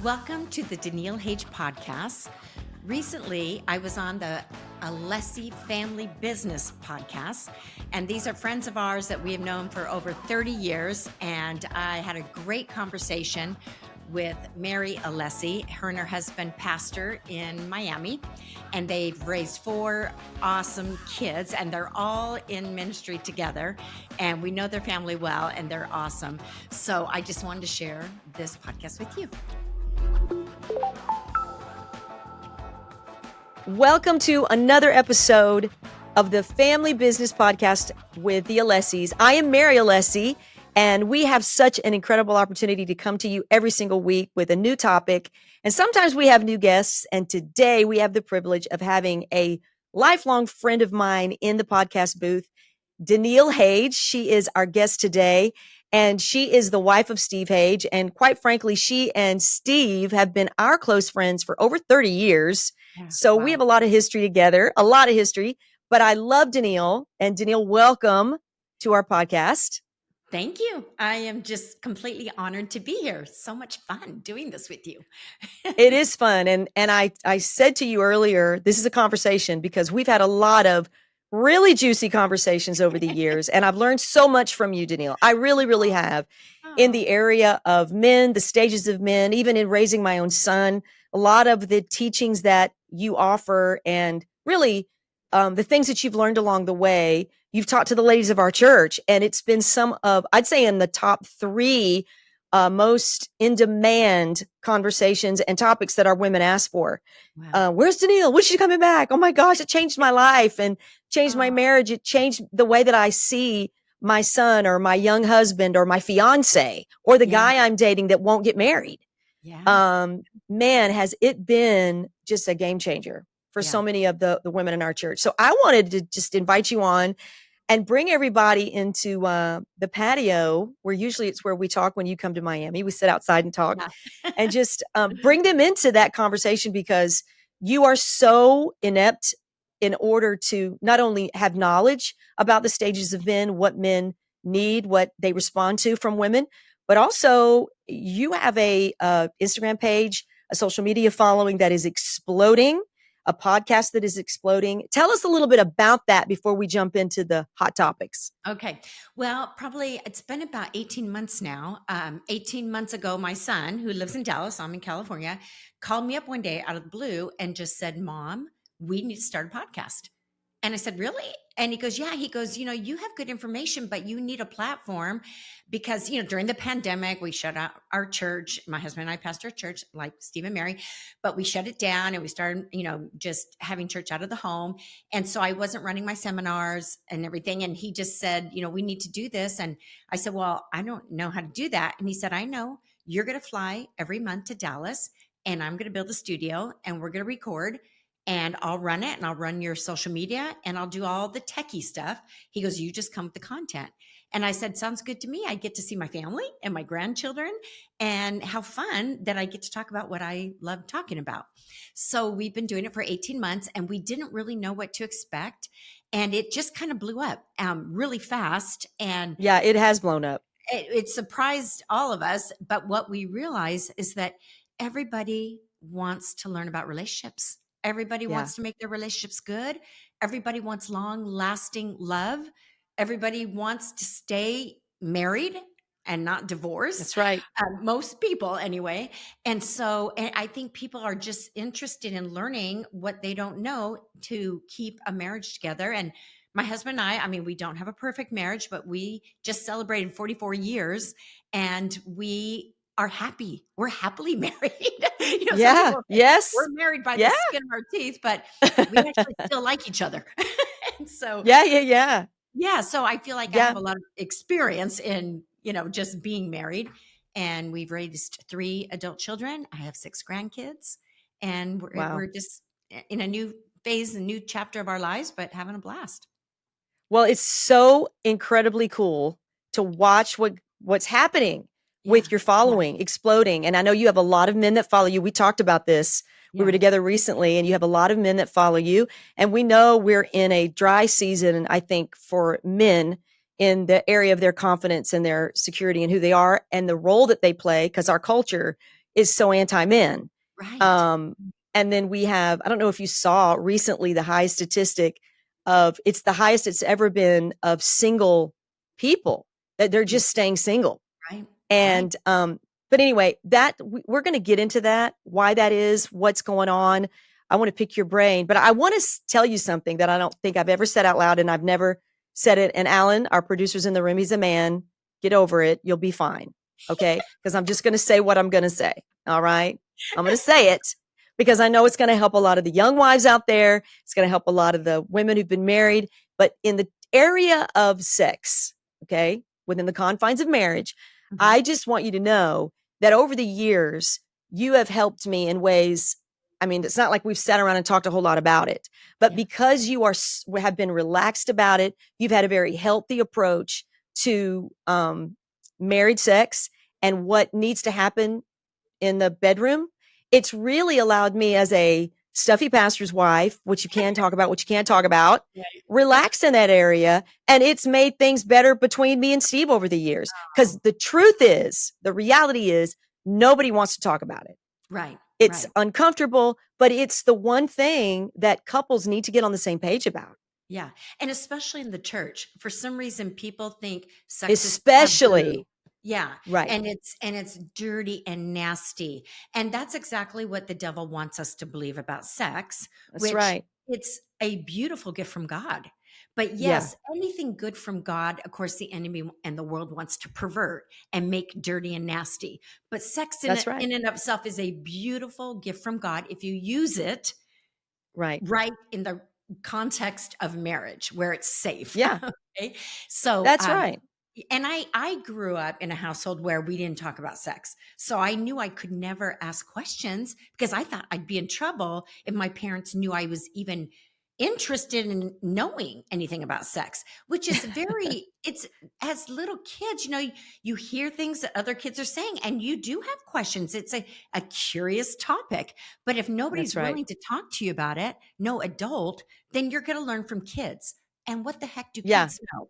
Welcome to the Daniele Hage podcast. Recently, I was on the Alessi Family Business podcast, and these are friends of ours that we have known for over 30 years, and I had a great conversation with Mary Alessi. Her and her husband pastor in Miami, and they've raised 4 awesome kids, and they're all in ministry together, and we know their family well, and they're awesome. So I just wanted to share this podcast with you. Welcome to another episode of the Family Business Podcast with the Alessis. I am Mary Alessi, and we have such an incredible opportunity to come to you every single week with a new topic. And sometimes we have new guests. And today we have the privilege of having a lifelong friend of mine in the podcast booth, Daniele Hage. She is our guest today, and she is the wife of Steve Hage. And quite frankly, she and Steve have been our close friends for over 30 years. So we have a lot of history together, but I love Daniele. And Daniele, welcome to our podcast. Thank you. I am just completely honored to be here. So much fun doing this with you. It is fun. And I said to you earlier, this is a conversation because we've had a lot of really juicy conversations over the years. And I've learned so much from you, Daniele. I really, really have in the area of men, the stages of men, even in raising my own son, a lot of the teachings that you offer and really the things that you've learned along the way. You've taught to the ladies of our church, and it's been some of, I'd say, in the top 3 most in-demand conversations and topics that our women ask for. Wow. Where's Daniele? When's she coming back? Oh my gosh, it changed my life and changed my marriage. It changed the way that I see my son or my young husband or my fiance or the guy I'm dating that won't get married. Man, has it been just a game changer for so many of the women in our church. So I wanted to just invite you on and bring everybody into the patio where usually it's where we talk when you come to Miami. We sit outside and talk and just bring them into that conversation because you are so inept in order to not only have knowledge about the stages of men, what men need, what they respond to from women, but also you have a Instagram page, a social media following that is exploding, a podcast that is exploding. Tell us a little bit about that before we jump into the hot topics. Okay. Well, probably it's been about 18 months now. 18 months ago, my son, who lives in Dallas, I'm in California, called me up one day out of the blue and just said, "Mom, we need to start a podcast." And I said, "Really?" And he goes, "Yeah." He goes, "You have good information, but you need a platform because, during the pandemic, we shut out our church. My husband and I pastor a church like Steve and Mary, but we shut it down and we started, just having church out of the home. And so I wasn't running my seminars and everything. And he just said, we need to do this." And I said, "Well, I don't know how to do that." And he said, "I know. You're going to fly every month to Dallas and I'm going to build a studio and we're going to record. And I'll run it and I'll run your social media and I'll do all the techie stuff." He goes, "You just come with the content." And I said, "Sounds good to me. I get to see my family and my grandchildren and how fun that I get to talk about what I love talking about." So we've been doing it for 18 months and we didn't really know what to expect. And it just kind of blew up really fast. And yeah, it has blown up. It surprised all of us. But what we realize is that everybody wants to learn about relationships. Everybody wants to make their relationships good. Everybody wants long-lasting love. Everybody wants to stay married and not divorced. That's right. Most people anyway. And I think people are just interested in learning what they don't know to keep a marriage together. And my husband and I mean, we don't have a perfect marriage, but we just celebrated 44 years and we are happy. We're happily married. Yes. We're married by the skin of our teeth, but we actually still like each other. And so yeah. So I feel like I have a lot of experience in, just being married. And we've raised 3 adult children. I have 6 grandkids. And we're just in a new phase, a new chapter of our lives, but having a blast. Well, it's so incredibly cool to watch what's happening with your following exploding. And I know you have a lot of men that follow you. We talked about this. We were together recently and you have a lot of men that follow you. And we know we're in a dry season, I think, for men in the area of their confidence and their security and who they are and the role that they play, because our culture is so anti-men. Right. Um, and then we have, I don't know if you saw recently the high statistic of it's the highest it's ever been of single people that they're Yeah. just staying single. Right. Right. And but anyway, we're going to get into that, why that is, what's going on. I want to pick your brain, but I want to tell you something that I don't think I've ever said out loud, and I've never said it. And Alan, our producer's in the room, he's a man. Get over it. You'll be fine. Okay? Because I'm just going to say what I'm going to say. All right? I'm going to say it because I know it's going to help a lot of the young wives out there. It's going to help a lot of the women who've been married. But in the area of sex, okay, within the confines of marriage, Mhm. I just want you to know that over the years, you have helped me in ways. I mean, it's not like we've sat around and talked a whole lot about it, but Yeah. because you have been relaxed about it, you've had a very healthy approach to married sex and what needs to happen in the bedroom. It's really allowed me as a stuffy pastor's wife, which you can talk about, what you can't talk about, Right. relax in that area. And it's made things better between me and Steve over the years. Because Oh, the truth is, the reality is, nobody wants to talk about it. right. It's Right. uncomfortable, but it's the one thing that couples need to get on the same page about, Yeah. And especially in the church, for some reason, people think sex is taboo. especially. Yeah. Right. And it's dirty and nasty. And that's exactly what the devil wants us to believe about sex, That's which right. it's a beautiful gift from God. But Yeah. yes, anything good from God, of course, the enemy and the world wants to pervert and make dirty and nasty. But sex That's right. in and of itself is a beautiful gift from God if you use it Right. right in the context of marriage where it's safe. Yeah. Okay. So, That's right. and I grew up in a household where we didn't talk about sex. So I knew I could never ask questions because I thought I'd be in trouble if my parents knew I was even interested in knowing anything about sex, which is very, it's as little kids, you hear things that other kids are saying and you do have questions. It's a curious topic. But if That's nobody's right. willing to talk to you about it, no adult, then you're going to learn from kids. And what the heck do Yeah. kids know?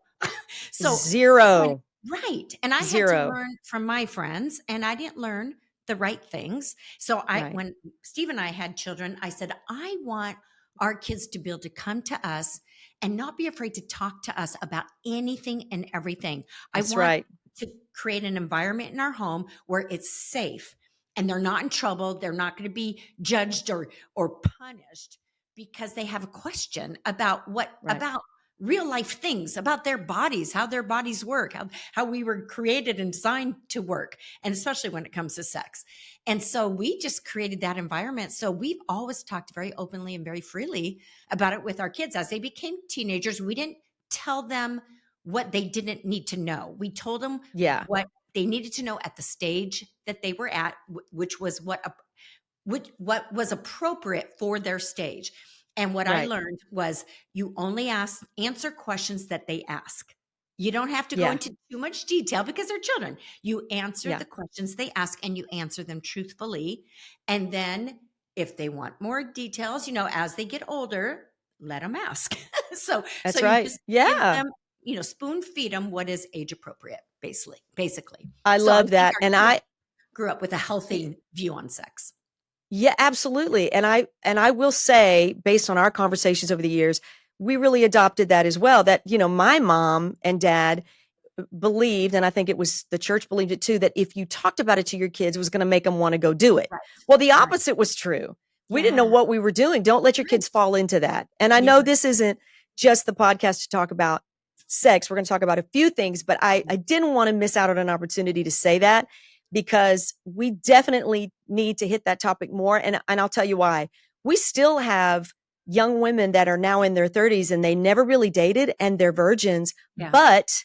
So when Zero. right, and I had to Zero. learn from my friends, and I didn't learn the right things. So Right. when Steve and I had children, I said, I want our kids to be able to come to us and not be afraid to talk to us about anything and everything. I That's want right. to create an environment in our home where it's safe and they're not in trouble. They're not going to be judged or punished because they have a question about Right. real life things about their bodies, how their bodies work, how we were created and designed to work, and especially when it comes to sex. And so we just created that environment. So we've always talked very openly and very freely about it with our kids. As they became teenagers, we didn't tell them what they didn't need to know. We told them Yeah. what they needed to know at the stage that they were at, which was what was appropriate for their stage. And what I Right. learned was you only answer questions that they ask. You don't have to go Yeah. into too much detail because they're children. You answer Yeah. the questions they ask and you answer them truthfully. And then if they want more details, as they get older, let them ask. So That's you right. just give Yeah. them, spoon feed them what is age appropriate, basically. I So I love think that. our And kids grew up with a y- healthy view on sex. yeah, absolutely. And I will say, based on our conversations over the years, we really adopted that as well. That, my mom and dad believed, and I think it was the church believed it too, that if you talked about it to your kids, it was going to make them want to go do it. Right. Well, the Right. opposite was true. We didn't know Yeah. what we were doing. Don't let your Right. kids fall into that. And I Yeah. know this isn't just the podcast to talk about sex. We're going to talk about a few things, but I didn't want to miss out on an opportunity to say that because we definitely need to hit that topic more. And I'll tell you why. We still have young women that are now in their 30s and they never really dated and they're virgins, Yeah. but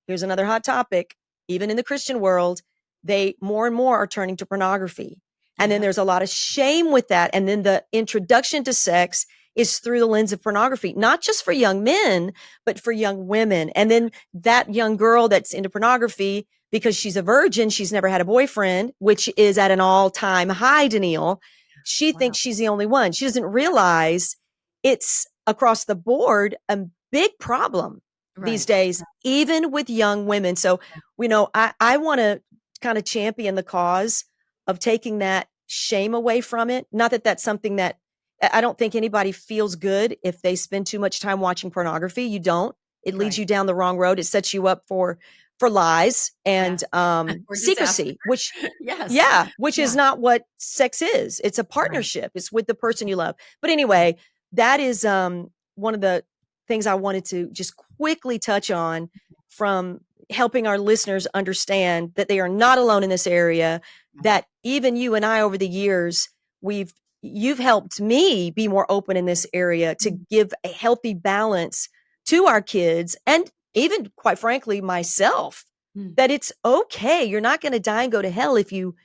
here's another hot topic. Even in the Christian world, they more and more are turning to pornography. And then Yep. there's a lot of shame with that. And then the introduction to sex is through the lens of pornography, not just for young men, but for young women. And then that young girl that's into pornography because she's a virgin, she's never had a boyfriend, which is at an all time high, Danielle. She Wow. thinks she's the only one. She doesn't realize it's across the board a big problem these Right. days, even with young women. So, I want to kind of champion the cause of taking that shame away from it. Not that that's something that I don't think anybody feels good if they spend too much time watching pornography. You don't. It leads Right. you down the wrong road. It sets you up for lies Yeah. and Or disaster. secrecy, which Yes. yeah, which is Yeah. not what sex is. It's a Right. partnership. It's with the person you love. But Right. anyway, that is one of the things I wanted to just quickly touch on from helping our listeners understand that they are not alone in this area, Right. that even you and I over the years, you've helped me be more open in this area to Mm. give a healthy balance to our kids and even quite frankly myself, Mm. that it's okay. You're not going to die and go to hell if you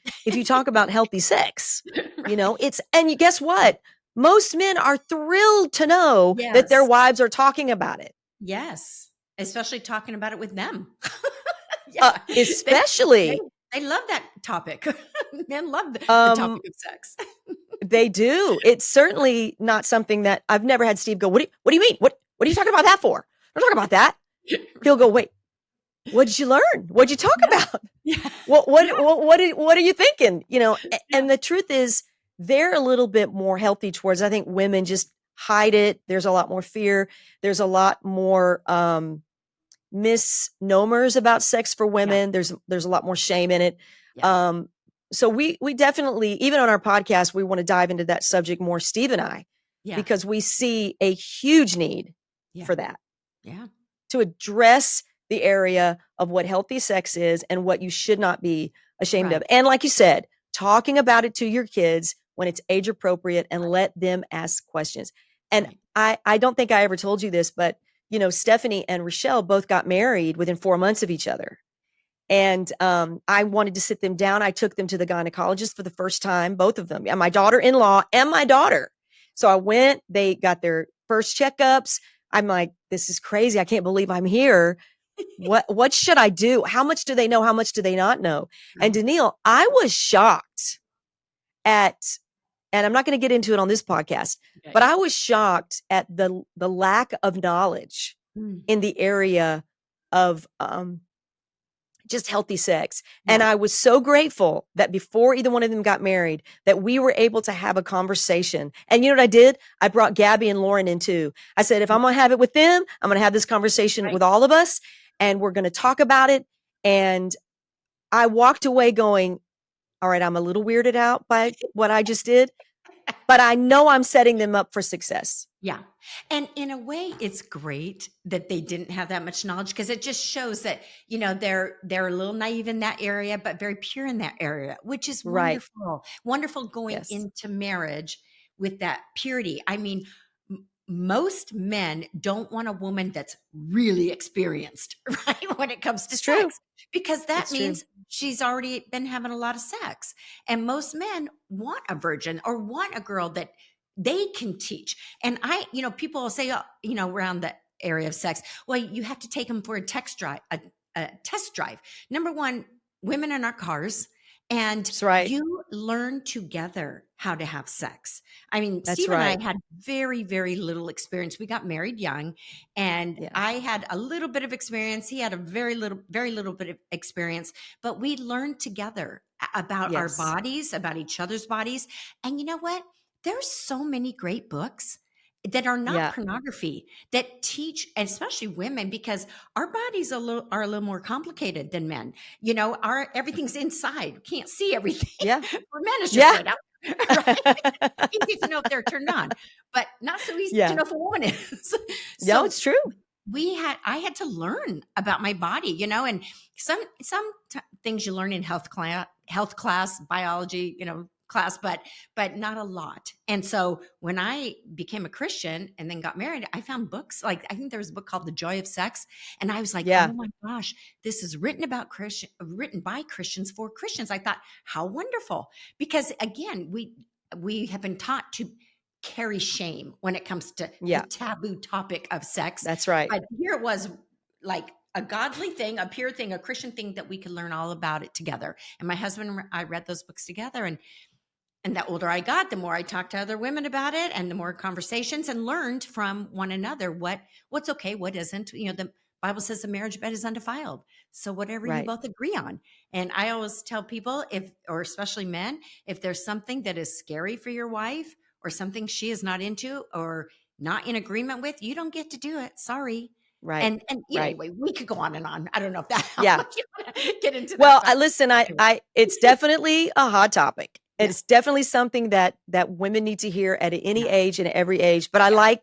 talk about healthy sex. Right. It's and you guess what? Most men are thrilled to know that their Yes. wives are talking about it. Yes. Especially talking about it with them. Yeah. They Especially they love that topic. Men love the um topic of sex. they do. It's certainly not something that I've never had Steve go, what do you mean? What are you talking about that for? Don't talk about that. He'll go, wait, what did you learn? What'd you talk Yeah. about? Yeah. What Yeah. what are you thinking? Yeah. And the truth is they're a little bit more healthy towards, I think women just hide it. There's a lot more fear. There's a lot more misnomers about sex for Yeah. women. There's a lot more shame in it. Yes. Um so we definitely, even on our podcast, we want to dive into that subject more, Steve and I, Yeah. because we see a huge need Yeah. for that, Yeah. to address the area of what healthy sex is and what you should not be ashamed of. Right. And like you said, talking about it to your kids when it's age appropriate and Right. let them ask questions. And Right. I don't think I ever told you this, but Stephanie and Rochelle both got married within 4 months of each other. And I wanted to sit them down. I took them to the gynecologist for the first time, both of them, and my daughter-in-law and my daughter. So I went, they got their first checkups. I'm like, this is crazy. I can't believe I'm here. What should I do? How much do they know? How much do they not know? And Right. Danielle, I was shocked at, and I'm not going to get into it on this podcast, but Okay. I was shocked at the lack of knowledge Mm. in the area of just healthy sex. And Yeah. I was so grateful that before either one of them got married, that we were able to have a conversation. And you know what I did? I brought Gabby and Lauren in too. I said, if I'm going to have it with them, I'm going to have this conversation Right. with all of us and we're going to talk about it. And I walked away going, all right, I'm a little weirded out by what I just did, but I know I'm setting them up for success. Yeah. And in a way, it's great that they didn't have that much knowledge because it just shows that, they're a little naive in that area, but very pure in that area, which is Right. wonderful. Wonderful going Yes. into marriage with that purity. I mean, most men don't want a woman that's really experienced, right? When it comes to It's true. sex, because that It's true. means she's already been having a lot of sex. And most men want a virgin or want a girl that they can teach. And people will say, around the area of sex, well, you have to take them for a test drive. Number one, women in our cars, and That's right. you learn together how to have sex. I mean, That's Steve and I right. had very, very little experience. We got married young, and Yeah. I had a little bit of experience. He had a very little bit of experience, but we learned together about our Yes. bodies, about each other's bodies. And you know what? There's so many great books that are not Yeah. pornography that teach, and especially women, because our bodies are a little more complicated than men. Our everything's inside. We can't see everything. Yeah. For men, it's just Yeah. right out, right? Easy to know if they're turned on, but not so easy to Yeah. know if a woman is. No, So it's true. I had to learn about my body, and some things you learn in health class, biology, class, but not a lot. And so when I became a Christian and then got married, I found books, like I think there was a book called The Joy of Sex, and I was like, Yeah. oh my gosh, this is written by Christians for Christians. I thought, how wonderful, because again, we have been taught to carry shame when it comes to the Yeah. taboo topic of sex. That's right. But here it was like a godly thing, a pure thing, a Christian thing that we could learn all about it together. And my husband and I read those books together. And the older I got, the more I talked to other women about it and the more conversations, and learned from one another what's okay, what isn't. The Bible says the marriage bed is undefiled. So whatever you Right. both agree on. And I always tell people, if, or especially men, if there's something that is scary for your wife or something she is not into or not in agreement with, you don't get to do it. Sorry. Right. And Right. anyway, we could go on and on. I don't know if that how Yeah. much you want to get into that, Well, but anyway. I it's definitely a hot topic. Yeah, It's definitely something that women need to hear at any yeah, age and every age. But yeah,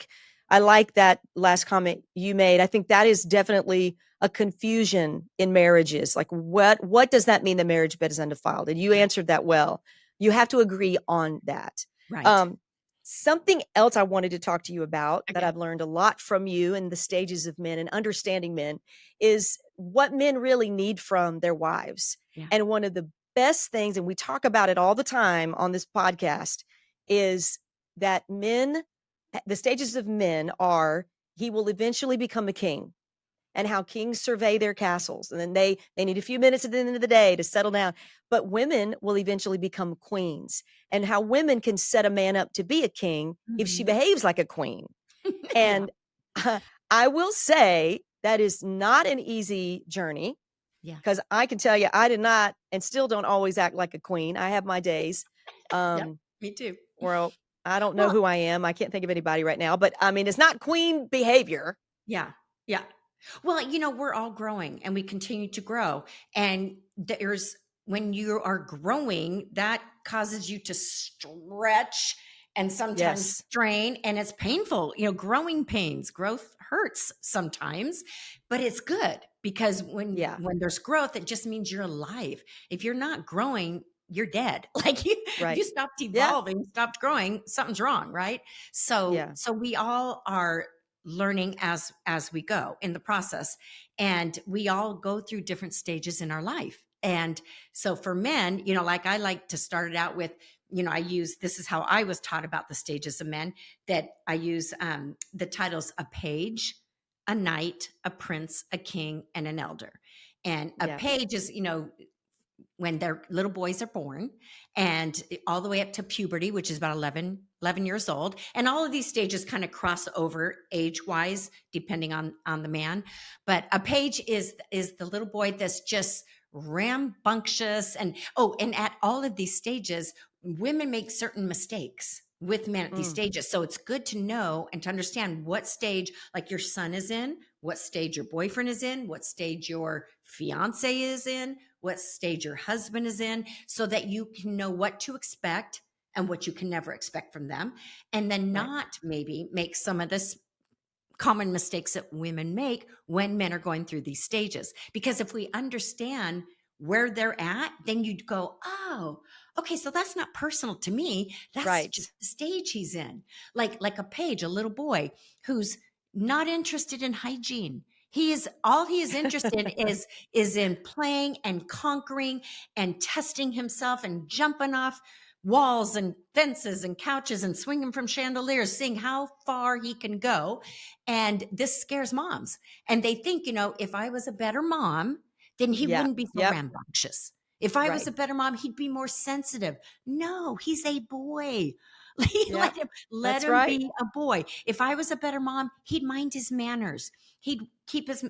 I like that last comment you made. I think that is definitely a confusion in marriages. Like what does that mean the marriage bed is undefiled? And you yeah. answered that well. You have to agree on that. Right. Um Something else I wanted to talk to you about that Okay. I've learned a lot from you in the stages of men and understanding men is what men really need from their wives. Yeah. And one of the best things, and we talk about it all the time on this podcast, is that men, the stages of men are he will eventually become a king and how kings survey their castles. And then they need a few minutes at the end of the day to settle down. But women will eventually become queens and how women can set a man up to be a king if she Mhm. behaves like a queen. Yeah. And I will say that is not an easy journey Yeah. because I can tell you I did not and still don't always act like a queen. I have my days. Yep. Um, Me too. well, I don't know Well, who I am. I can't think of anybody right now, but I mean, it's not queen behavior. yeah. Yeah. Well, we're all growing and we continue to grow. And there's when you are growing, that causes you to stretch and sometimes Yes. strain, and it's painful. Growing pains, growth hurts sometimes, but it's good because when Yeah. when there's growth, it just means you're alive. If you're not growing, you're dead. Like if Right. you stopped Yeah. evolving, stopped growing, something's wrong, right? So Yeah. so we all are learning as we go in the process, and we all go through different stages in our life. And so for men, like I like to start it out with, I use, this is how I was taught about the stages of men, that I use the titles: a page, a knight, a prince, a king, and an elder. And a Yeah. page is, when their little boys are born, and all the way up to puberty, which is about 11 years old. And all of these stages kind of cross over age wise depending on the man. But a page is the little boy that's just rambunctious. And and at all of these stages, women make certain mistakes with men at these Mm. stages. So it's good to know and to understand what stage, like, your son is in, what stage your boyfriend is in, what stage your fiance is in, what stage your husband is in, so that you can know what to expect and what you can never expect from them. And then Right. not maybe make some of this common mistakes that women make when men are going through these stages. Because if we understand where they're at, then you'd go, oh, okay, so that's not personal to me. That's Right. just the stage he's in. Like a page, a little boy who's not interested in hygiene. He is interested is in playing and conquering and testing himself and jumping off walls and fences and couches and swinging from chandeliers, seeing how far he can go. And this scares moms. And they think, if I was a better mom, then he Yeah. wouldn't be so Yep. rambunctious. If I was Right. a better mom, he'd be more sensitive. No, he's a boy. Yep. Let That's him right. be a boy. If I was a better mom, he'd mind his manners. He'd keep his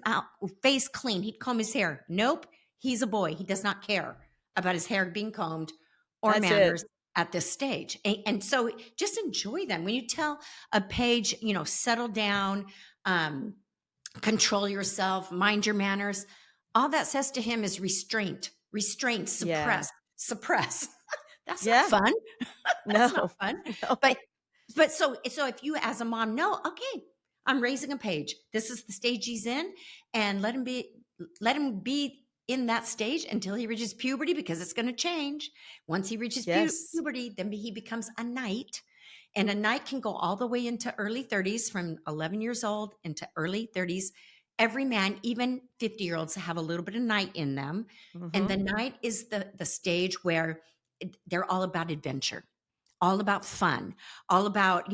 face clean. He'd comb his hair. Nope, he's a boy. He does not care about his hair being combed or That's it. manners at this stage. And so just enjoy them. When you tell a page, settle down, um, control yourself, mind your manners, all that says to him is restraint, Yeah. suppress. That's not Yeah. fun. That's not No. fun. No. But so if you as a mom know, okay, I'm raising a page. This is the stage he's in, and let him be in that stage until he reaches puberty, because it's going to change. Once he reaches Yes. puberty, then he becomes a knight. And a knight can go all the way into early 30s, from 11 years old into early 30s. Every man, even 50-year-olds, have a little bit of knight in them. And Mhm. the knight is the stage where they're all about adventure, all about fun, all about,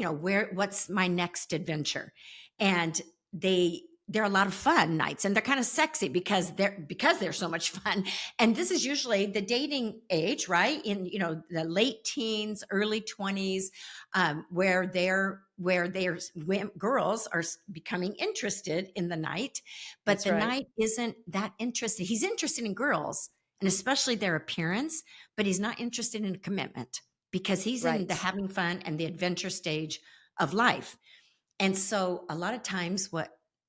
what's my next adventure. And they they're a lot of fun nights, and they're kind of sexy because they're so much fun. And this is usually the dating age, right? In, the late teens, early 20s, where girls are becoming interested in the night, but That's the right. night isn't that interested. He's interested in girls and especially their appearance, but he's not interested in a commitment because he's in the Right. having fun and the adventure stage of life. And so a lot of times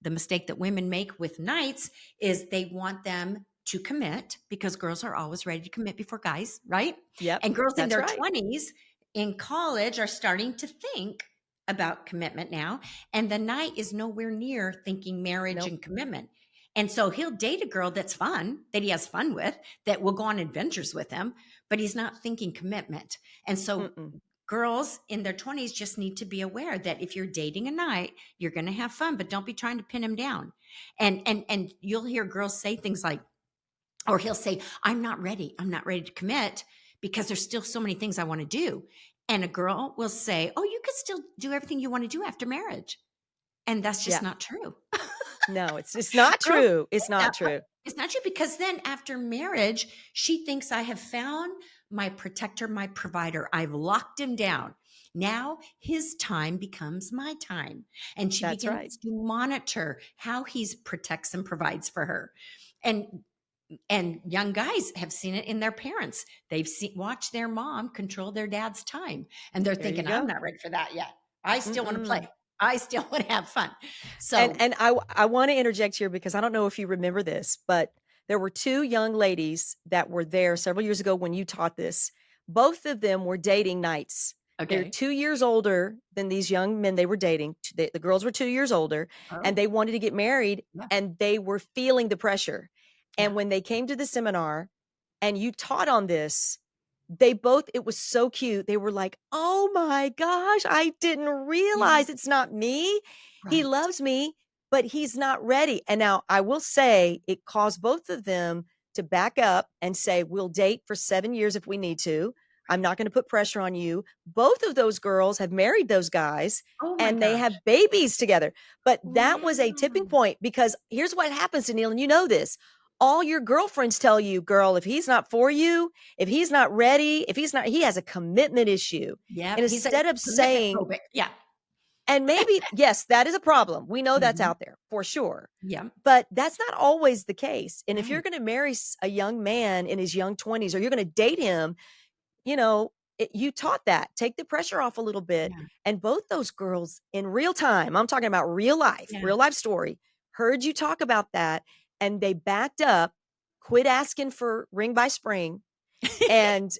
the mistake that women make with nights is they want them to commit because girls are always ready to commit before guys, right? Yep. And girls in That's their right. 20s in college are starting to think about commitment now. And the night is nowhere near thinking marriage Nope. and commitment. And so he'll date a girl that's fun, that he has fun with, that will go on adventures with him, but he's not thinking commitment. And so Mm-mm. girls in their 20s just need to be aware that if you're dating a night, you're going to have fun, but don't be trying to pin him down. And you'll hear girls say things like, or he'll say, I'm not ready. I'm not ready to commit because there's still so many things I want to do. And a girl will say, oh, you could still do everything you want to do after marriage. And that's just Yeah. not true. No, it's not Girls true. say It's not that, but true. it's not true because then after marriage, she thinks I have found my protector, my provider. I've locked him down. Now his time becomes my time. And she That's right. begins to monitor how he protects and provides for her. And young guys have seen it in their parents. They've watched their mom control their dad's time. And they're There you thinking, I'm go. not ready for that yet. I still want to play. Mm-mm. I still want to have fun. And So, and I wanna interject here because I don't know if you remember this, but there were 2 young ladies that were there several years ago when you taught this. Both of them were dating nights. They're okay. 2 years older than these young men they were dating. The girls were 2 years older, and Oh, they wanted to get married, yeah. and they were feeling the pressure. Yeah. And when they came to the seminar and you taught on this, they both it was so cute. They were like, "Oh my gosh, I didn't Yeah. realize it's not me. He Right. loves me, but he's not ready." And now I will say it caused both of them to back up and say, "We'll date for 7 years if we need to. I'm Right. not gonna put pressure on you." Both of those girls have married those guys, Oh my and they gosh. have babies together. But that was a tipping Wow. point because here's what happens, Danielle, and you know this. All your girlfriends tell you, "Girl, if he's not for you, if he's not ready, if he's not he has a commitment issue." And Yep. He's a instead of commitment saying phobic. Yeah. and maybe yes, that is a problem. We know that's Mhm. out there for sure. Yeah. But that's not always the case. And if you're Right. gonna marry a young man in his young 20s or you're gonna date him, you know, you taught that. Take the pressure off a little bit. Yeah. And both those girls in real time, I'm talking about Yeah. real life story, heard you talk about that and they backed up, quit asking for ring by spring, and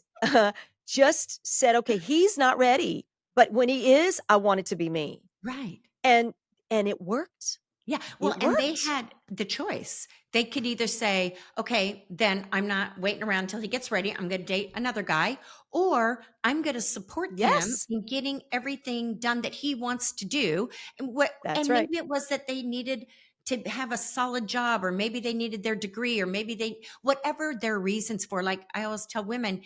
just said, okay, he's not ready. But when he is, I want it to be me. Right. And it worked. Yeah. Well, It and they worked. had the choice. They could either say, okay, then I'm not waiting around until he gets ready. I'm going to date another guy, or I'm going to support him Yes, in getting everything done that he wants to do. that's And right. maybe it was that they needed to have a solid job, or maybe they needed their degree, or maybe whatever their reasons for. Like I always tell women,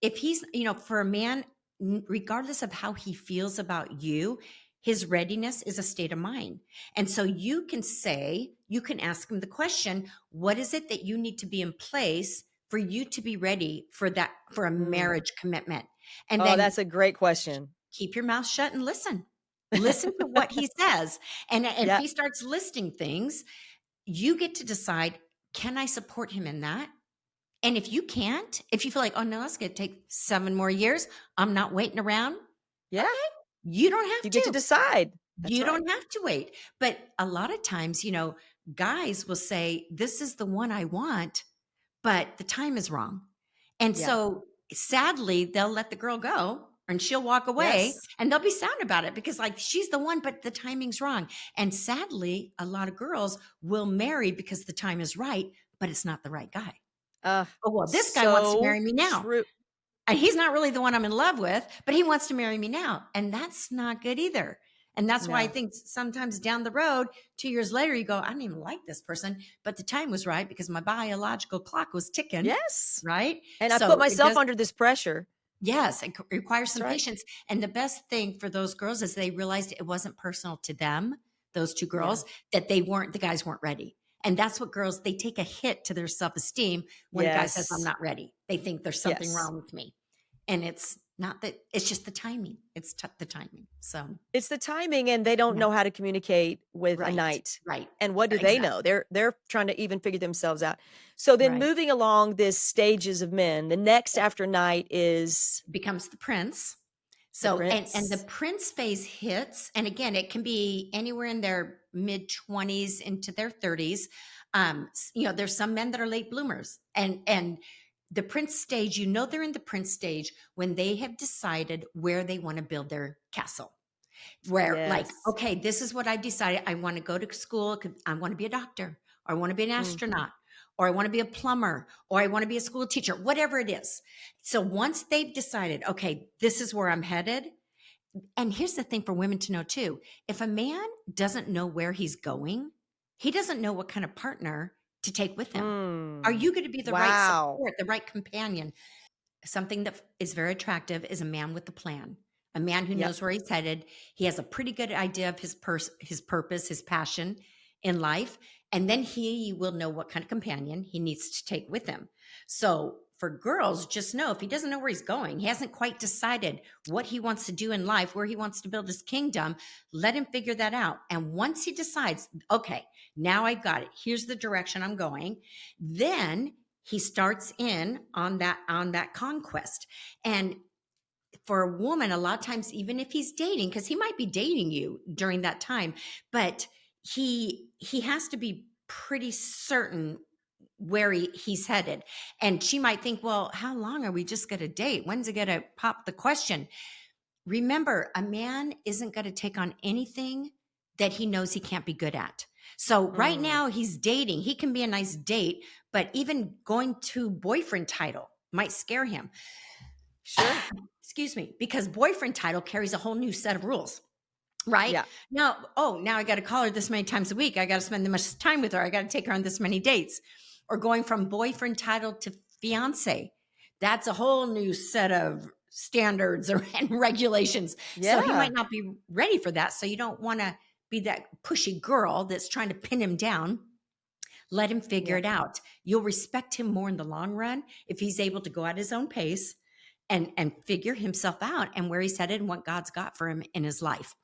if he's, for a man, regardless of how he feels about you, his readiness is a state of mind. And so you can ask him the question, what is it that you need to be in place for you to be ready for a Mm. marriage commitment? And Oh, then that's a great question. keep your mouth shut and listen. Listen to what he says. And if Yeah. he starts listing things, you get to decide, can I support him in that? And if you can't, if you feel like, oh no, it's going to take 7 more years, I'm not waiting around. Yeah. Okay. You don't have You get to to. decide. That's You right. don't have to wait. But a lot of times, guys will say, this is the one I want, but the time is wrong. And Yeah. so sadly, they'll let the girl go and she'll walk away Yes. and they'll be sad about it because like she's the one, but the timing's wrong. And sadly, a lot of girls will marry because the time is right, but it's not the right guy. Uh, Oh, well, this guy wants to so marry me now. true. And he's not really the one I'm in love with, but he wants to marry me now. And that's not good either. And that's why I No. think sometimes down the road, 2 years later, you go, I didn't even like this person, but the time was right because my biological clock was ticking, Yes. right? And I put So it myself does, under this pressure. yes, it requires That's some right. patience. And the best thing for those girls is they realized it wasn't personal to them. those two Yeah. girls, that the guys weren't ready. And that's what girls, they take a hit to their self-esteem when a guy says, I'm Yes. not ready. They think there's something Yes. wrong with me. And it's not that, it's just the timing. It's the timing. So, It's the timing, and they don't yeah, know how to communicate with a right, knight. right. And what do they know? Exactly. They're trying to even figure themselves out. So then Right. moving along this stages of men, the next Yep. after knight is Becomes the prince. the So, and the prince. prince phase hits, and again, it can be anywhere in their mid 20s into their 30s. There's some men that are late bloomers, and the prince stage, they're in the prince stage when they have decided where they want to build their castle. Where, like, Yes. okay, this is what I decided. I want to go to school. I want to be a doctor, or I want to be an Mhm. astronaut, or I want to be a plumber, or I want to be a school teacher, whatever it is. So once they've decided, okay, this is where I'm headed. And here's the thing for women to know too: if a man doesn't know where he's going, he doesn't know what kind of partner to take with him. Are Mm. you going to be the right Wow. support, the right companion? Something that is very attractive is a man with a plan, a man who Yep. knows where he's headed. He has a pretty good idea of his purpose, his passion in life, and then he will know what kind of companion he needs to take with him. So for girls, just know if he doesn't know where he's going, he hasn't quite decided what he wants to do in life, where he wants to build his kingdom, let him figure that out. And once he decides, okay, now I got it. Here's the direction I'm going. Then he starts in on that conquest. And for a woman, a lot of times, even if he's dating, because he might be dating you during that time, but he has to be pretty certain where he's headed. And she might think, well, how long are we just going to date? When's it going to pop the question? Remember, a man isn't going to take on anything that he knows he can't be good at. So right Mm. now he's dating. He can be a nice date, but even going to boyfriend title might scare him. Sure. Excuse me, because boyfriend title carries a whole new set of rules. Right Yeah. now I got to call her this many times a week. I got to spend this much time with her. I got to take her on this many dates. Or going from boyfriend title to fiance. That's a whole new set of standards and regulations. So he Yeah. might not be ready for that. So you don't want to be that pushy girl that's trying to pin him down. Let him figure Yeah. it out. You'll respect him more in the long run if he's able to go at his own pace and figure himself out and where he's headed and what God's got for him in his life.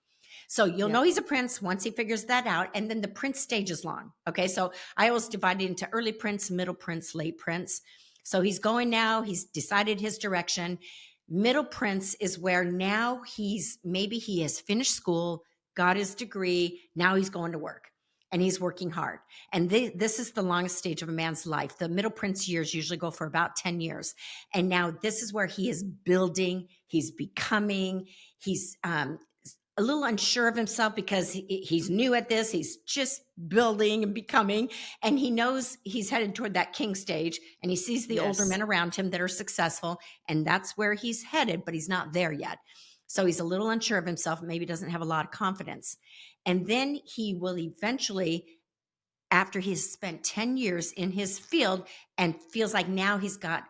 So you'll Yeah. know he's a prince once he figures that out. And then the prince stage is long. Okay. So I always divide it into early prince, middle prince, late prince. So he's going now, he's decided his direction. Middle prince is where now maybe he has finished school, got his degree. Now he's going to work and he's working hard. And this is the longest stage of a man's life. The middle prince years usually go for about 10 years. And now this is where he is building, he's becoming, he's a little unsure of himself because he's new at this. He's just building and becoming, and he knows he's headed toward that king stage, and he sees the older Yes. men around him that are successful, and that's where he's headed, but he's not there yet. So he's a little unsure of himself, maybe doesn't have a lot of confidence. And then he will eventually, after he's spent 10 years in his field and feels like now he's got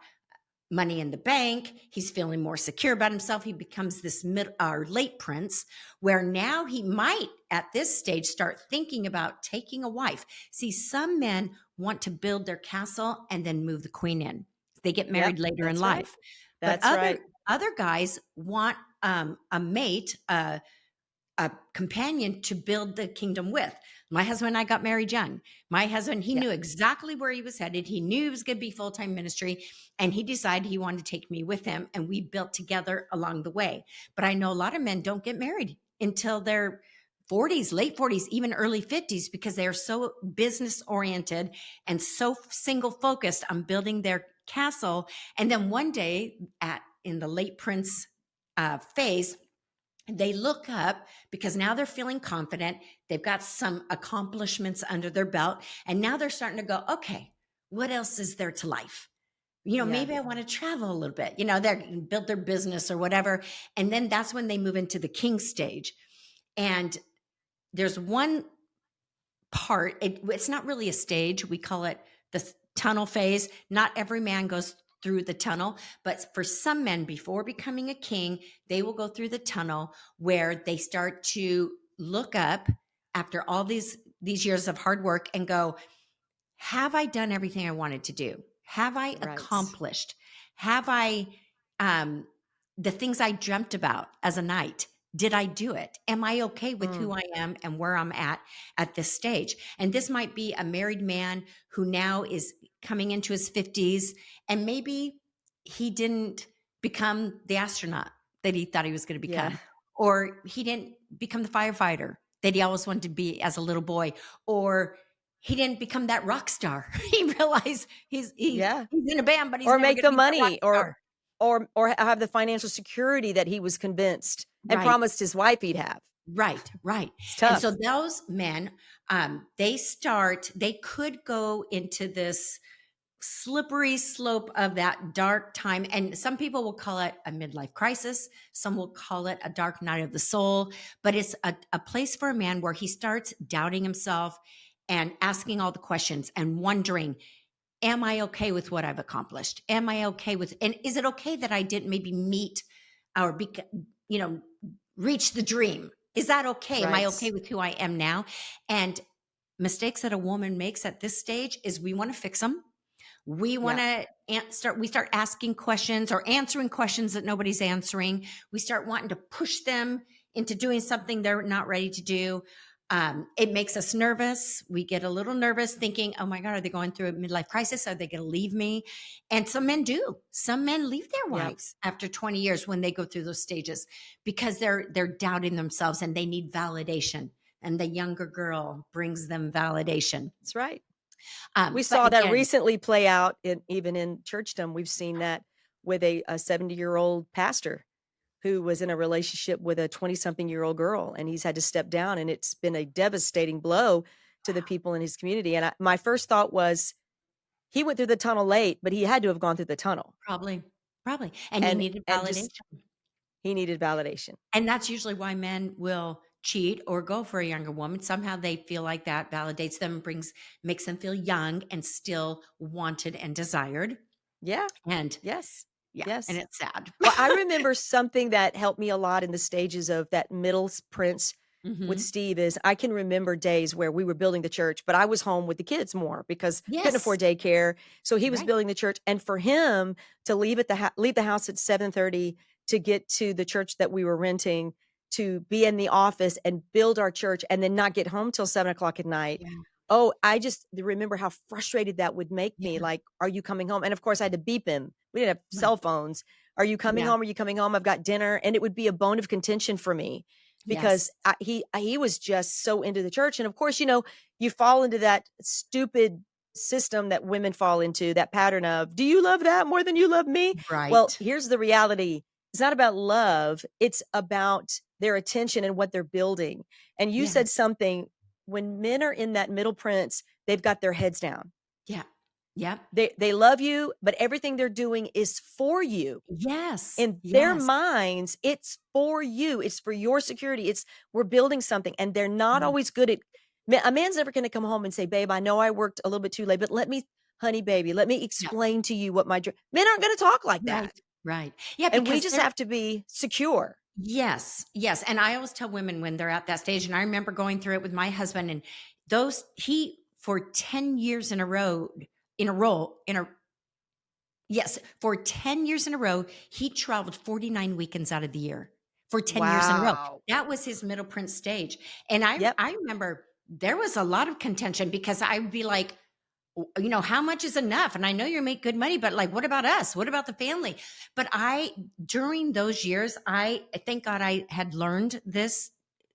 money in the bank, he's feeling more secure about himself, he becomes this late prince, where now he might at this stage start thinking about taking a wife. See, some men want to build their castle and then move the queen in. They get Yep. married later in That's right. life. But That's other right. other guys want a mate, a companion to build the kingdom with. My husband and I got married young. My husband, he Yeah. knew exactly where he was headed. He knew he was going to be full-time ministry, and he decided he wanted to take me with him, and we built together along the way. But I know a lot of men don't get married until their 40s, late 40s, even early 50s, because they are so business oriented and so single focused on building their castle. And then one day in the late prince phase, they look up because now they're feeling confident. They've got some accomplishments under their belt. And now they're starting to go, okay, what else is there to life? Yeah. Maybe I want to travel a little bit. They build their business or whatever. And then that's when they move into the king stage. And there's one part, it's not really a stage. We call it the tunnel phase. Not every man goes through the tunnel, but for some men, before becoming a king, they will go through the tunnel where they start to look up after all these years of hard work and go, have I done everything I wanted to do? Have I Right. accomplished? Have I, um, the things I dreamt about as a knight? Did I do it? Am I okay with Mm, who I am and where I'm at this stage? And this might be a married man who now is coming into his 50s, and maybe he didn't become the astronaut that he thought he was going to yeah. become, or he didn't become the firefighter that he always wanted to be as a little boy, or he didn't become that rock star. He realized Yeah. he's in a band, but he's Or never make going to the be that rock money star. or have the financial security that he was convinced and Right, promised his wife he'd have. right, right. It's And so tough. those men, they could go into this slippery slope of that dark time. And some people will call it a midlife crisis. Some will call it a dark night of the soul. But it's a place for a man where he starts doubting himself and asking all the questions and wondering, am I okay with what I've accomplished? Am I okay with, and is it okay that I didn't maybe meet or be, you know, reach the dream? Is that okay? Am I Right. okay with who I am now? And mistakes that a woman makes at this stage is we want to fix them. We want Yeah. to we start asking questions or answering questions that nobody's answering. We start wanting to push them into doing something they're not ready to do. It makes us nervous. We get a little nervous thinking, oh my God, are they going through a midlife crisis? Are they going to leave me? And some men do. Some men leave their Yeah. wives after 20 years when they go through those stages because they're doubting themselves and they need validation. And the younger girl brings them validation. That's right. We But saw that again, recently play out even in churchdom. We've seen that with a 70-year-old pastor who was in a relationship with a 20-something-year-old girl, and he's had to step down, and it's been a devastating blow to the people in his community, and my first thought was, he went through the tunnel late, but he had to have gone through the tunnel, probably, probably. And he and needed and validation. just he needed validation. And that's usually why men will cheat or go for a younger woman. Somehow they feel like that validates them, makes them feel young and still wanted and desired. Yeah. And Yes. yeah, and Yes. it's sad. Well, I remember something that helped me a lot in the stages of that middle prince with Hmm. Steve is I can remember days where we were building the church, but I was home with the kids more because couldn't Yes. afford daycare. So he was Right. building the church, and for him to leave the house at 7:30 to get to the church that we were renting, to be in the office and build our church, and then not get home till 7 o'clock at night. Yeah. Oh, I just remember how frustrated that would make me. Yeah. Like, "Are you coming home?" And of course, I had to beep him. We didn't have Right. cell phones. "Are you coming Yeah. home? Are you coming home? I've got dinner." And it would be a bone of contention for me because Yes. he was just so into the church. And of course, you fall into that stupid system that women fall into, that pattern of, "Do you love that more than you love me?" Well, Right. here's the reality. It's not about love. It's about their attention and what they're building. And you said Yes. something, when men are in that middle prince, they've got their heads down. Yeah. Yep. They love you, but everything they're doing is for you. Yes. In their Yes. minds, it's for you. It's for your security. It's we're building something, and they're not Yeah. always good at a man's never gonna come home and say, "Babe, I know I worked a little bit too late, but honey, baby, let me Yeah. explain to you what my dream." Men aren't gonna talk like Right. that, Right. Yeah. and we Because just they're, have to be secure. yes, yes, and I always tell women when they're at that stage, and I remember going through it with my husband, and those he for 10 years in a row, in a yes, for 10 years in a row, he traveled 49 weekends out of the year for 10 years in a row. Wow. That was his middle prince stage. And I Yep. I remember there was a lot of contention because I would be like, how much is enough? And I know you make good money, but like, what about us? What about the family? But during those years, I thank God I had learned this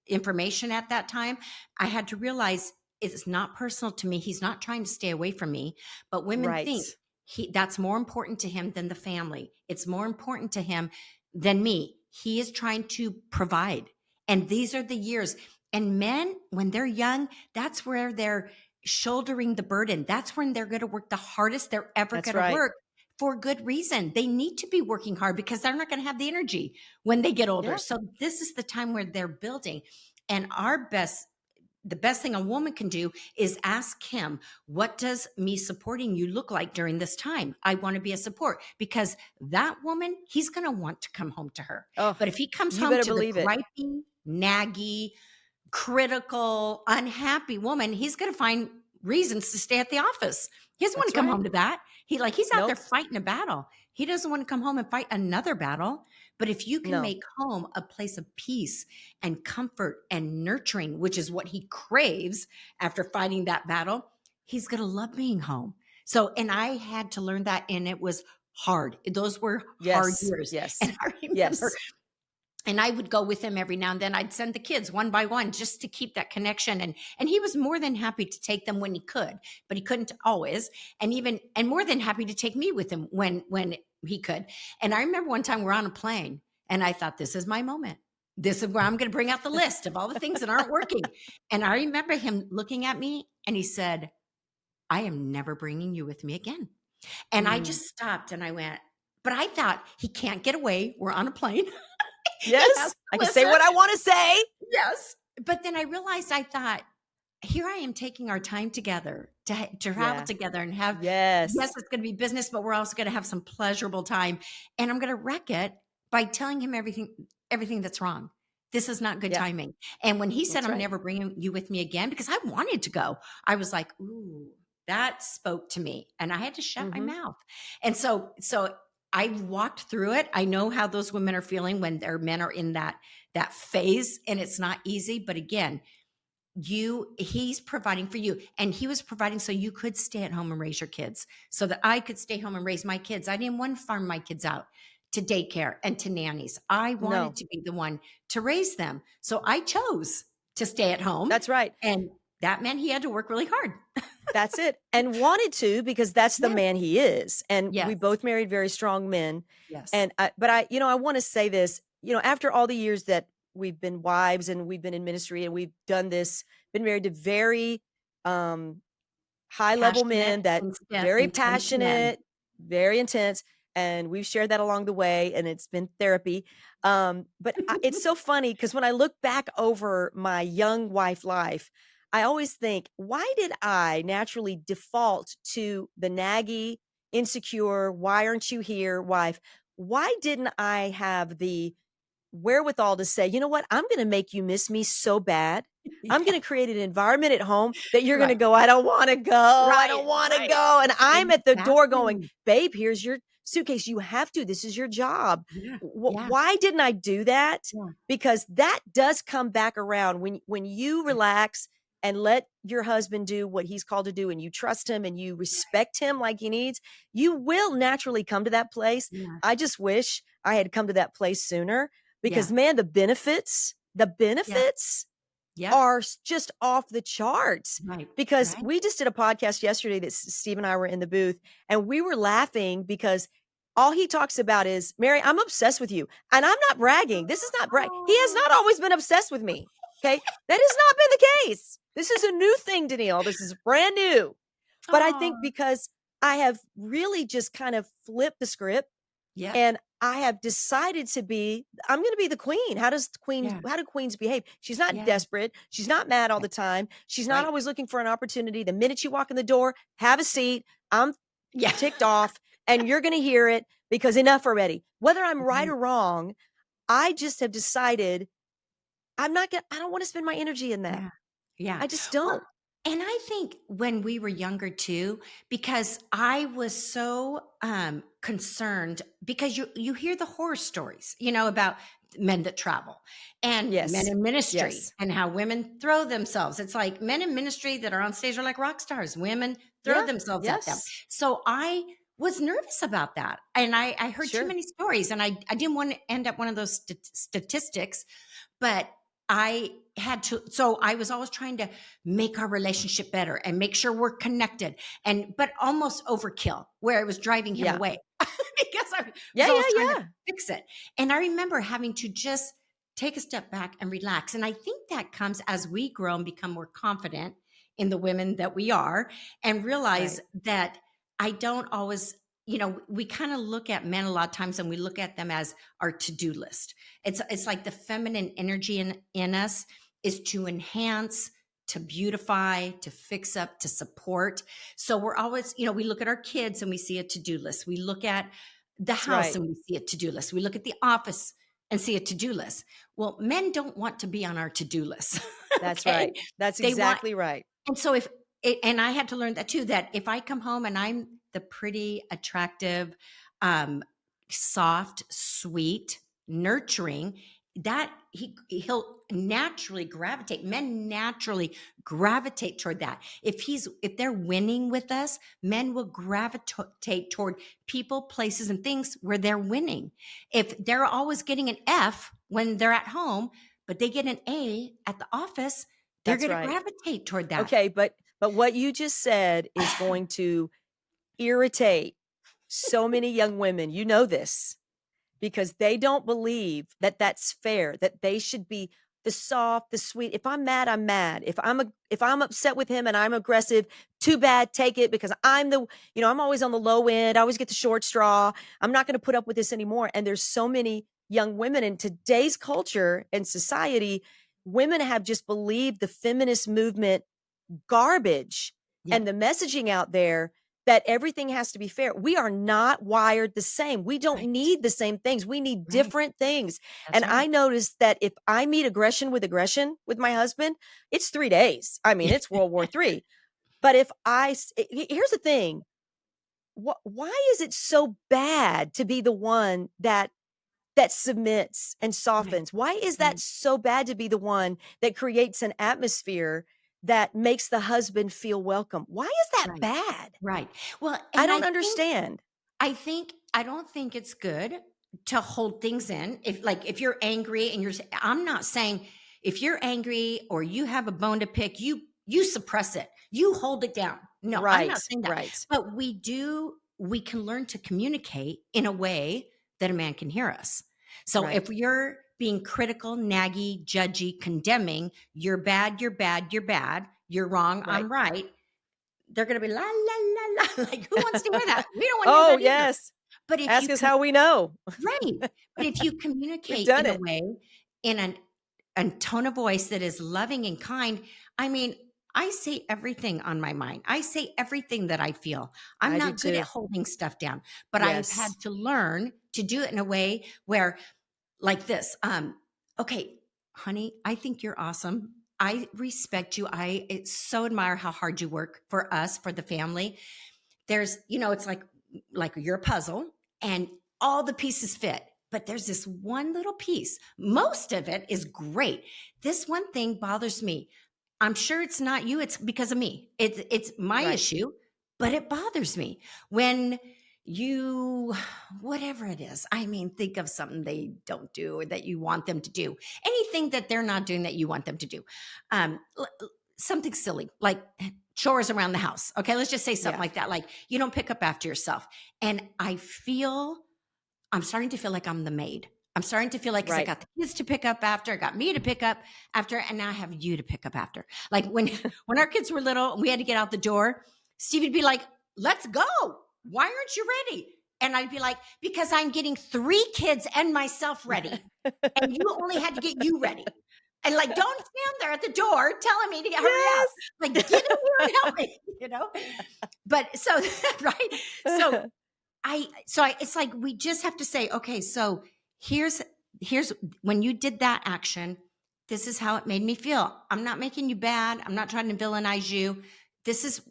information at that time. I had to realize it's not personal to me. He's not trying to stay away from me, but women Right. think that's more important to him than the family. It's more important to him than me. He is trying to provide. And these are the years. And men, when they're young, that's where they're shouldering the burden. That's when they're going to work the hardest they're ever That's going to right. work for good reason. They need to be working hard because they're not going to have the energy when they get older. Yeah. So this is the time where they're building. And the best thing a woman can do is ask him, what does me supporting you look like during this time? I want to be a support because that woman, he's going to want to come home to her. Oh, But if he comes you home better to the believe it. griping, naggy, critical, unhappy woman, he's going to find reasons to stay at the office. He doesn't want That's to come right. home to that. He's out there Nope. fighting a battle. He doesn't want to come home and fight another battle. But if you can No. make home a place of peace and comfort and nurturing, which is what he craves after fighting that battle, he's going to love being home. So, and I had to learn that, and it was hard. Those were hard Yes. years. Yes. And I remember, Yes. and I would go with him every now and then. I'd send the kids one by one just to keep that connection. And he was more than happy to take them when he could, but he couldn't always. And more than happy to take me with him when he could. And I remember one time we're on a plane, and I thought, this is my moment. This is where I'm going to bring out the list of all the things that aren't working. And I remember him looking at me, and he said, I am never bringing you with me again. And I Mm. just stopped and I went, but I thought, he can't get away. We're on a plane. He has Yes. I to can say listen. what I want to say. Yes. But then I realized, I thought, here I am taking our time together to travel Yeah. together and have, yes, Yes. it's going to be business, but we're also going to have some pleasurable time. And I'm going to wreck it by telling him everything that's wrong. This is not good Yeah. timing. And when he said, That's I'm right. never bringing you with me again, because I wanted to go, I was like, ooh, that spoke to me, and I had to shut my Mm-hmm. mouth. And so I walked through it. I know how those women are feeling when their men are in that phase, and it's not easy. But again, he's providing for you, and he was providing so you could stay at home and raise your kids, so that I could stay home and raise my kids. I didn't want to farm my kids out to daycare and to nannies. I wanted No. to be the one to raise them. So I chose to stay at home, That's right. and that meant he had to work really hard. That's it. And wanted to, because that's the Yes. man he is. And we Yes. both married very strong men. Yes. And I want to say this, after all the years that we've been wives and we've been in ministry and we've done this, been married to very high level Passionate, men, that very intense men. passionate, very intense. And we've shared that along the way, and it's been therapy. It's so funny, because when I look back over my young wife life, I always think, why did I naturally default to the naggy, insecure, why aren't you here wife? Why didn't I have the wherewithal to say, you know what, I'm going to make you miss me so bad. I'm Yeah. going to create an environment at home that you're going to Right. go, I don't want to go. I don't Right. want to Right. go. And I'm at the door going, Exactly. babe, here's your suitcase. You have to. This is your job. Yeah. Yeah. Why didn't I do that? Yeah. Because that does come back around when you relax and let your husband do what he's called to do, and you trust him and you respect him like he needs, you will naturally come to that place. Yeah. I just wish I had come to that place sooner, because Yeah. man, the benefits Yeah. Yeah. are just off the charts. Right. Because Right. we just did a podcast yesterday that Steve and I were in the booth, and we were laughing because all he talks about is, Mary, I'm obsessed with you. And I'm not bragging. This is not brag. He has not always been obsessed with me. Okay. That has not been the case. This is a new thing, Danielle. This is brand new. But I think Oh. because I have really just kind of flipped the script, Yeah. and I have decided I'm going to be the queen. How do queens behave? She's not Yeah. desperate. She's not mad all the time. She's not Right. always looking for an opportunity. The minute you walk in the door, have a seat. I'm Yeah. ticked off, and you're going to hear it, because enough already. Whether I'm right Mhm. or wrong, I just have decided I don't want to spend my energy in that. Yeah. Yeah. I just Well, don't. and I think when we were younger too, because I was so concerned, because you hear the horror stories, about men that travel and men Yes. in ministry, Yes. and how women throw themselves. It's like men in ministry that are on stage are like rock stars. Women throw Yeah. themselves at them. Yes. So I was nervous about that. And I heard too Sure. many stories, and I didn't want to end up one of those statistics, but I had to, so I was always trying to make our relationship better and make sure we're connected, but almost overkill, where I was driving him Yeah. away because I was Yeah. always trying Yeah. to fix it. And I remember having to just take a step back and relax. And I think that comes as we grow and become more confident in the women that we are, and realize Right. that I don't always, we kind of look at men a lot of times, and we look at them as our to-do list. It's like the feminine energy in us is to enhance, to beautify, to fix up, to support. So we're always, we look at our kids and we see a to-do list. We look at the That's house right. and we see a to-do list. We look at the office and see a to-do list. Well, men don't want to be on our to-do list. That's Okay. right. That's They want, exactly right. and so if it, and I had to learn that too, that if I come home and I'm the pretty, attractive, um, soft, sweet, nurturing, that he'll naturally gravitate. Men naturally gravitate toward that. If they're winning with us, men will gravitate toward people, places, and things where they're winning. If they're always getting an F when they're at home, but they get an A at the office, they're That's going to right. gravitate toward that. Okay, but what you just said is going to irritate so many young women. You know this, because they don't believe that that's fair, that they should be the soft, the sweet. If I'm mad, I'm mad. If I'm upset with him and I'm aggressive, too bad, take it, because I'm always on the low end. I always get the short straw. I'm not going to put up with this anymore. And there's so many young women in today's culture and society, women have just believed the feminist movement garbage Yep. and the messaging out there that everything has to be fair. We are not wired the same. We don't Right. need the same things. We need Right. different things. That's And right. I noticed that if I meet aggression with my husband, it's 3 days. I mean, it's World War III. But here's the thing. Why is it so bad to be the one that submits and Right. softens? Why is that Right. so bad to be the one that creates an atmosphere that makes the husband feel welcome? Why is that Right. bad? Right. Well, I and don't understand. I don't think it's good to hold things in. If you're angry and I'm not saying if you're angry or you have a bone to pick, you suppress it. You hold it down. No, I'm not Right, saying that. right, But we can learn to communicate in a way that a man can hear us. So right. if you're being critical, naggy, judgy, condemning, you're bad, you're bad, you're bad, you're wrong, Right. I'm right, they're going to be la, la, la, la. Like, who wants to hear that? We don't want to hear Oh, that either. yes. But if you Ask us how we know. right. But if you We've communicate done in a it. way, in a tone of voice that is loving and kind, I mean, I say everything on my mind. I say everything that I feel. I'm I do not good at too. holding stuff down, but I've had Yes. to learn to do it in a way where, like this, okay, honey, I think you're awesome. I respect you. I so admire how hard you work for us, for the family. It's like you're a puzzle and all the pieces fit, but there's this one little piece. Most of it is great. This one thing bothers me. I'm sure it's not you, it's because of me. It's my Right. issue, but it bothers me when you whatever it is. I mean, think of something they don't do or that you want them to do. Anything that they're not doing that you want them to do. Something silly like chores around the house. Okay, let's just say something Yeah. like that. Like you don't pick up after yourself. And I'm starting to feel like I'm the maid. I'm starting to feel like because I Right. got the kids to pick up after, I got me to pick up after, and now I have you to pick up after. Like when when our kids were little and we had to get out the door, Stevie'd be like, "Let's go. Why aren't you ready?" And I'd be like, "Because I'm getting 3 kids and myself ready, and you only had to get you ready." And like, don't stand there at the door telling me to hurry up. Like, get in here and help me, But so, right. So Yes. it's like we just have to say, okay, so here's when you did that action, this is how it made me feel. I'm not making you bad. I'm not trying to villainize you. This is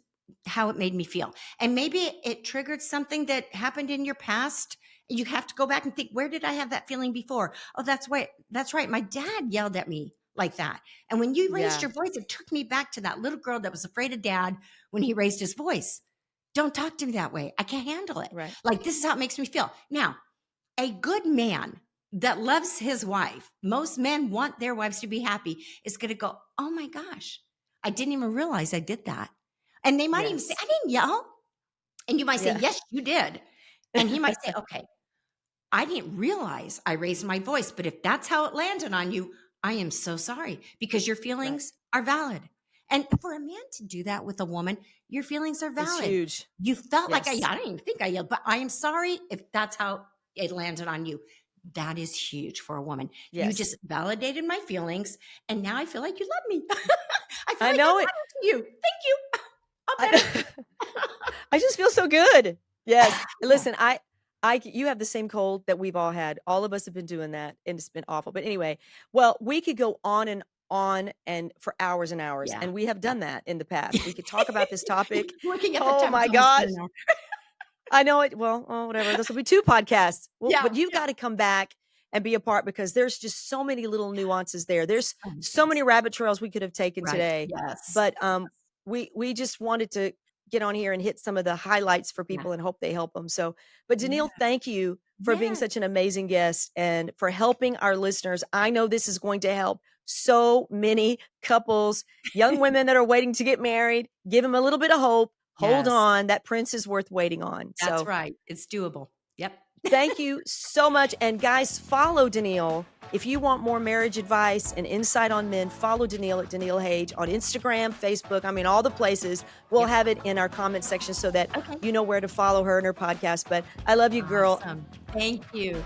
how it made me feel. And maybe it triggered something that happened in your past. You have to go back and think, where did I have that feeling before? Oh, that's right. My dad yelled at me like that. And when you raised Yeah. your voice, it took me back to that little girl that was afraid of dad when he raised his voice. Don't talk to me that way. I can't handle it. Right. Like, this is how it makes me feel. Now, a good man that loves his wife, most men want their wives to be happy, is going to go, oh my gosh, I didn't even realize I did that. And they might even say, Yes. I didn't yell. And you might say, Yeah. yes, you did. And he might say, okay, I didn't realize I raised my voice, but if that's how it landed on you, I am so sorry because your Right. feelings are valid. And for a man to do that with a woman, your feelings are It's valid. huge. You felt like I Yes. didn't even think I yelled, but I am sorry if that's how it landed on you. That is huge for a woman. You Yes. just validated my feelings, and now I feel like you love me. I feel I like know I it. matter to you. Thank you. I'll better. I, I just feel so good. Yes. Yeah. Listen, You have the same cold that we've all had. All of us have been doing that, and it's been awful. But anyway, well, we could go on and for hours and hours, Yeah. and we have Yeah. done that in the past. We could talk about this topic. Looking at the Oh time, it's my almost gosh. been an hour. I know it. Well, oh, whatever. This will be 2 podcasts. Well, Yeah, but you've yeah. got to come back and be a part because there's just so many little nuances there. There's Oh my so goodness. many rabbit trails we could have taken Right. today, Yes. but we just wanted to get on here and hit some of the highlights for Yeah. people and hope they help them. So, but Yeah. Danielle, thank you for being Yes. such an amazing guest and for helping our listeners. I know this is going to help so many couples, young women that are waiting to get married. Give them a little bit of hope. Hold Yes. on, that prince is worth waiting on. That's So, right. It's doable. Yep. thank you so much. And guys, follow Danielle. If you want more marriage advice and insight on men, follow Danielle at Danielle Hage on Instagram, Facebook. I mean, all the places. We'll Yep. have it in our comment section so that Okay. you know where to follow her and her podcast. But I love you, girl. Awesome. Thank you.